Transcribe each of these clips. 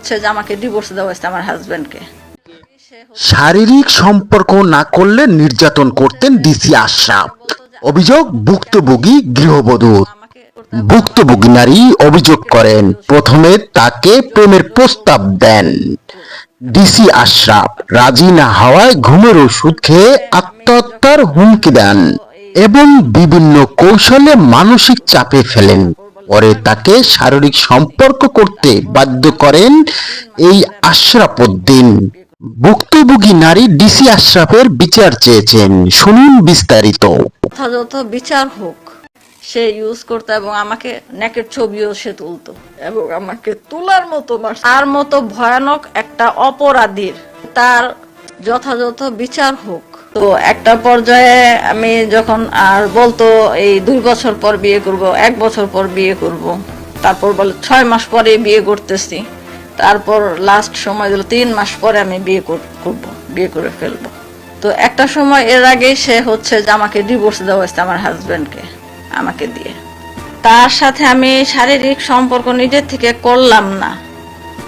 হচ্ছে যে আমাকে ডিভোর্স দেওয়া হয়েছে আমার হাজবেন্ডকে। শারীরিক সম্পর্ক না করলে নির্যাতন করতেন ডিসি আশরাফ, অভিযোগ ভুক্তভোগী গৃহবধূ। ভুক্তভোগী নারী অভিযোগ করেন, প্রথমে তাকে প্রেমের প্রস্তাব দেন ডিসি আশরাফ, রাজি না হওয়ায় ঘুমের ওষুধ খেয়ে আত্মহত্যার হুমকি দেন এবং বিভিন্ন কৌশলে মানসিক চাপে ফেলেন। পরে তাকে শারীরিক সম্পর্ক করতে বাধ্য করেন এই আশরাফ উদ্দিন। ভুক্তভোগী নারী ডিসি আশরাফের বিচার চেয়েছেন, শুনুন বিস্তারিত। যথাযথ বিচার হোক। সে ইউজ করতো এবং আমাকে নেকের ছবিও সে তুলতো এবং আমাকে তোলার মতো তার মতো ভয়ানক একটা অপরাধীর তার যথাযথ বিচার হোক। তো একটা পর্যায়ে আমি যখন আর বলতো এই 2 বছর পর বিয়ে করব, 1 বছর পর বিয়ে করব, তারপর বলে 6 মাস পরে বিয়ে করতেছি, তারপর লাস্ট সময় দিল 3 মাস পরে আমি বিয়ে করব, বিয়ে করে ফেলবো। তো একটা সময় এর আগে সে হচ্ছে যে আমাকে ডিভোর্স দেওয়া হয়েছে আমার হাজবেন্ডকে আমাকে দিয়ে। তার সাথে আমি শারীরিক সম্পর্ক নিজের থেকে করলাম না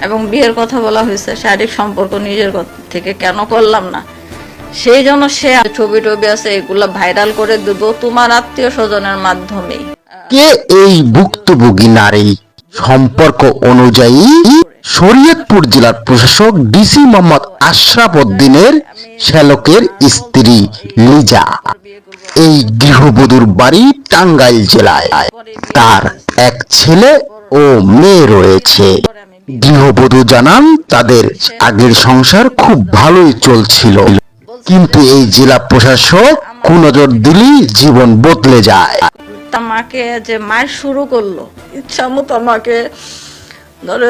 এবং বিয়ের কথা বলা হয়েছে, শারীরিক সম্পর্ক নিজের থেকে কেন করলাম না সেই জন্য সে ছবি টবি আছে এগুলো ভাইরাল করে দেব তোমার আত্মীয় স্বজনের মাধ্যমেই। কে এই ভুক্তভোগী নারী? সম্পর্ক অনুযায়ী শরীয়তপুর জেলার প্রশাসক ডিসি মোহাম্মদ আশরাফ উদ্দিনের শ্যালকের স্ত্রী লিজা। এই গৃহবধূর বাড়ি টাঙ্গাইল জেলায়। তার এক ছেলে ও মেয়ে রয়েছে। গৃহবধূ জানান, তাদের আগের সংসার খুব ভালোই চলছিল, কিন্তু এই জেলা প্রশাসক কুনজর দিলেই জীবন বদলে যায়। আমাকে যে মার শুরু করলো ইচ্ছা মতো আমাকে ধরে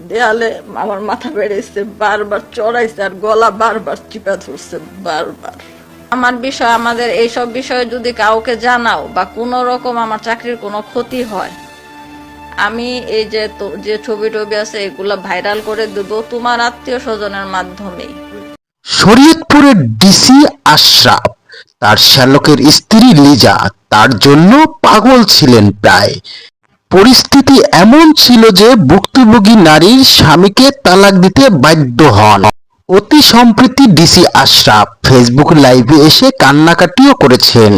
দেয়ালে আমার মাথা বেড়েছে, বারবার চড়াইছে আর গলা বারবার চিপা ধরছে বারবার। আমার বিষয়, আমাদের এইসব বিষয়ে যদি কাউকে জানাও বা কোনো রকম আমার চাকরির কোনো ক্ষতি হয়, আমি এই যে ছবি টবি আছে এগুলা ভাইরাল করে দেব তোমার আত্মীয় স্বজনের মাধ্যমেই। শরীয়তপুরের ডিসি আশরাফ তার শ্যালকের স্ত্রী লিজা তার জন্য পাগল ছিলেন প্রায়। পরিস্থিতি এমন ছিল যে ভুক্তভোগী নারীর স্বামীকে তালাক দিতে বাধ্য হন। অতি সম্প্রতি ডিসি আশরাফ ফেসবুক লাইভে এসে কান্নাকাটিও করেছেন।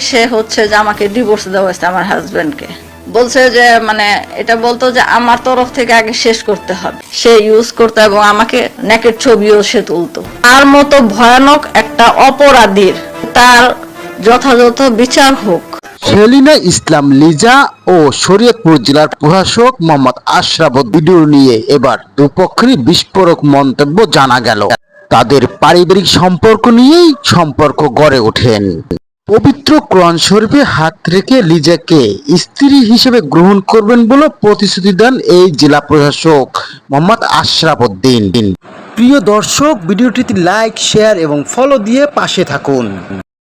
সে হচ্ছে যে আমাকে ডিভোর্স দেওয়া হয়েছে আমার হাজবেন্ডকে। বলছে যে মানে এটা বলতো যে আমার তরফ থেকে আগে শেষ করতে হবে। সে ইউজ করতো এবং আমাকে নেকের ছবিও সে তুলতো। তার মতো ভয়ানক একটা অপরাধীর তার যথাযথ বিচার হোক। সেলিনা ইসলাম লিজা ও শরীয়তপুর জেলার প্রশাসক মোহাম্মদ আশরাফ ভিডিও নিয়ে এবার দুপক্ষেরই বিস্ফোরক মন্তব্য জানা গেল। তাদের পারিবারিক সম্পর্ক নিয়েই সম্পর্ক গড়ে ওঠেন। পবিত্র কোরআন শরীফে হাত রেখে লিজাকে স্ত্রী হিসেবে গ্রহণ করবেন বলে প্রতিশ্রুতি দেন এই জেলা প্রশাসক মোহাম্মদ আশরাফ উদ্দিন। প্রিয় দর্শক, ভিডিওটিতে লাইক, শেয়ার এবং ফলো দিয়ে পাশে থাকুন।